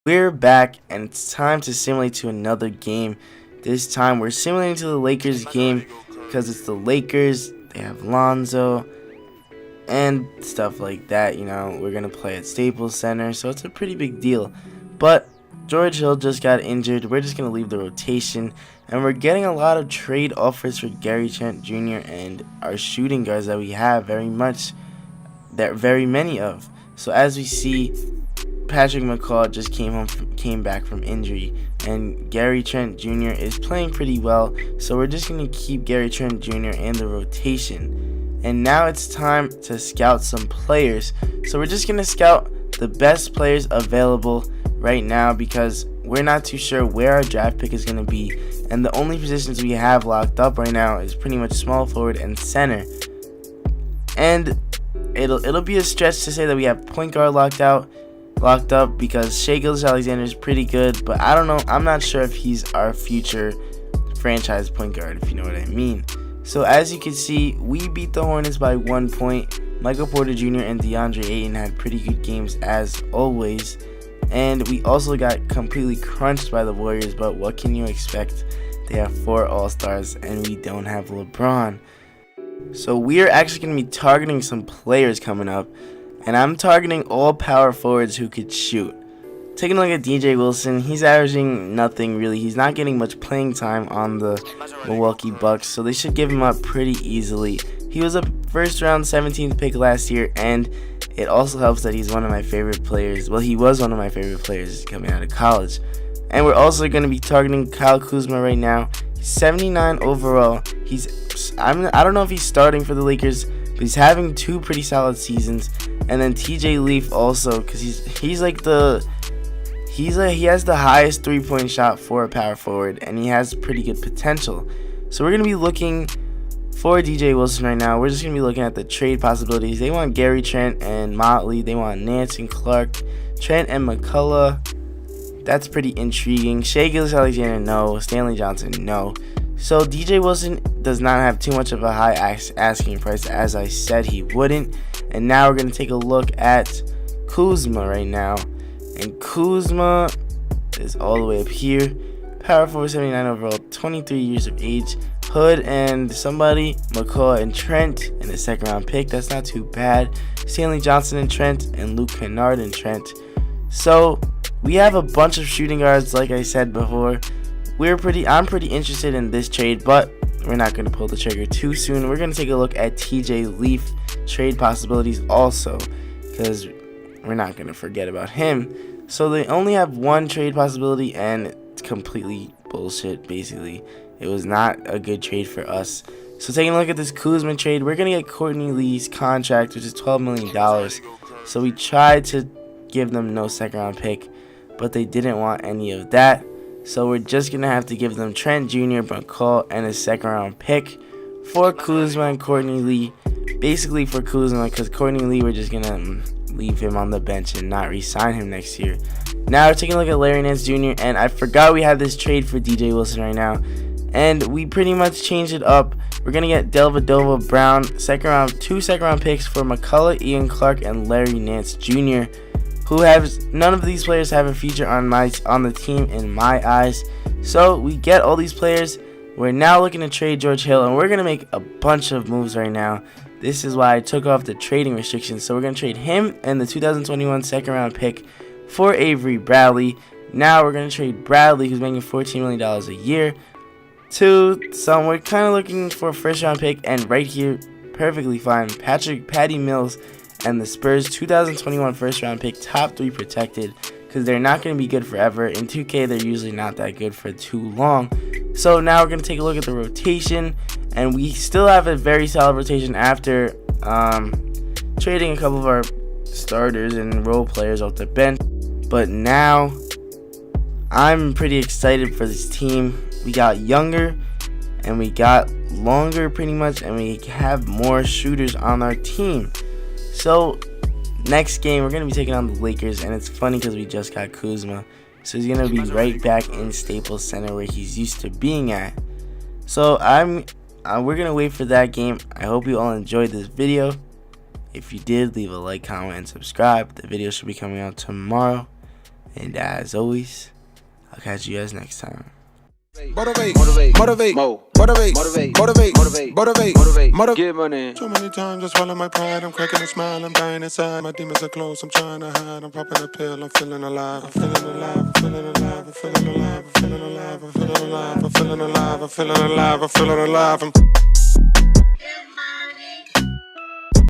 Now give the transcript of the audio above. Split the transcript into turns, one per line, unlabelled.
We're back, and it's time to simulate to another game. This time we're simulating to the Lakers game because it's the Lakers. They have Lonzo and stuff like that. You know, we're gonna play at Staples Center, so it's a pretty big deal. But George Hill just got injured. We're just gonna leave the rotation, and we're getting a lot of trade offers for Gary Trent Jr. and our shooting guards that we have very many of. So as we see, Patrick McCaw just came back from injury, and Gary Trent Jr. is playing pretty well, so we're just going to keep Gary Trent Jr. in the rotation. And now it's time to scout some players. So we're just going to scout the best players available right now because we're not too sure where our draft pick is going to be, and the only positions we have locked up right now is pretty much small forward and center. And it'll be a stretch to say that we have point guard locked up because Shai Gilgeous-Alexander is pretty good, but I don't know. I'm not sure if he's our future franchise point guard, if you know what I mean. So as you can see, we beat the Hornets by 1 point. Michael Porter Jr. and DeAndre Ayton had pretty good games as always, and we also got completely crunched by the Warriors, but what can you expect? They have 4 All-Stars and we don't have LeBron. So we are actually going to be targeting some players coming up, and I'm targeting all power forwards who could shoot. Taking a look at DJ Wilson, he's averaging nothing really. He's not getting much playing time on the Milwaukee Bucks, so they should give him up pretty easily. He was a first round 17th pick last year, and it also helps that he's one of my favorite players. Well, he was one of my favorite players coming out of college. And we're also going to be targeting Kyle Kuzma right now. He's 79 overall. I don't know if he's starting for the Lakers, but he's having 2 pretty solid seasons. And then TJ Leaf also, because he has the highest 3-point shot for a power forward, and he has pretty good potential. So we're gonna be looking for DJ Wilson right now. We're just gonna be looking at the trade possibilities. They want Gary Trent and Motley. They want Nance and Clark, Trent and McCullough. That's pretty intriguing. Shai Gilgeous-Alexander, no. Stanley Johnson, no. So DJ Wilson does not have too much of a high asking price, as I said he wouldn't. And now we're going to take a look at Kuzma right now. And Kuzma is all the way up here. Power forward, 79 overall, 23 years of age. Hood and somebody, McCaw and Trent, and a second round pick. That's not too bad. Stanley Johnson and Trent, and Luke Kennard and Trent. So we have a bunch of shooting guards, like I said before. I'm pretty interested in this trade, but we're not going to pull the trigger too soon. We're going to take a look at TJ Leaf trade possibilities also, because we're not going to forget about him. So they only have 1 trade possibility, and it's completely bullshit, basically. It was not a good trade for us. So taking a look at this Kuzma trade, we're going to get Courtney Lee's contract, which is $12 million. So we tried to give them no second round pick, but they didn't want any of that. So we're just going to have to give them Trent Jr., McCall, and a second round pick for Kuzma and Courtney Lee. Basically for Kuzma, because Courtney Lee, we're just going to leave him on the bench and not re-sign him next year. Now we're taking a look at Larry Nance Jr., and I forgot we had this trade for DJ Wilson right now. And we pretty much changed it up. We're going to get Delvedova Brown, 2 second round picks for McCullough, Ian Clark, and Larry Nance Jr., none of these players have a future on the team in my eyes. So we get all these players. We're now looking to trade George Hill, and we're going to make a bunch of moves right now. This is why I took off the trading restrictions. So we're going to trade him and the 2021 second round pick for Avery Bradley. Now we're going to trade Bradley, who's making $14 million a year, to some. We're kind of looking for a first round pick, and right here, perfectly fine, Patty Mills and the Spurs 2021 first round pick, top 3 protected, because they're not going to be good forever. In 2K, they're usually not that good for too long. So now we're going to take a look at the rotation, and we still have a very solid rotation after trading a couple of our starters and role players off the bench. But now I'm pretty excited for this team. We got younger and we got longer pretty much, and we have more shooters on our team. So next game we're going to be taking on the Lakers, and it's funny because we just got Kuzma, so he's going to be right back in Staples Center where he's used to being at. So we're going to wait for that game. I hope you all enjoyed this video. If you did, leave a like, comment, and subscribe. The video should be coming out tomorrow. And as always, I'll catch you guys next time.
Motivate, motivate, motivate, motivate, motivate, motivate, motivate, motivate, motivate, get money. Too many times I swallow my pride. I'm cracking a smile. I'm dying inside. My demons are close. I'm trying to hide. I'm popping a pill. I'm feeling alive. I'm feeling alive. I'm feeling alive. I'm feeling alive. I'm feeling alive. I'm feeling alive. I'm feeling alive. I'm feeling alive. I'm feeling alive. I'm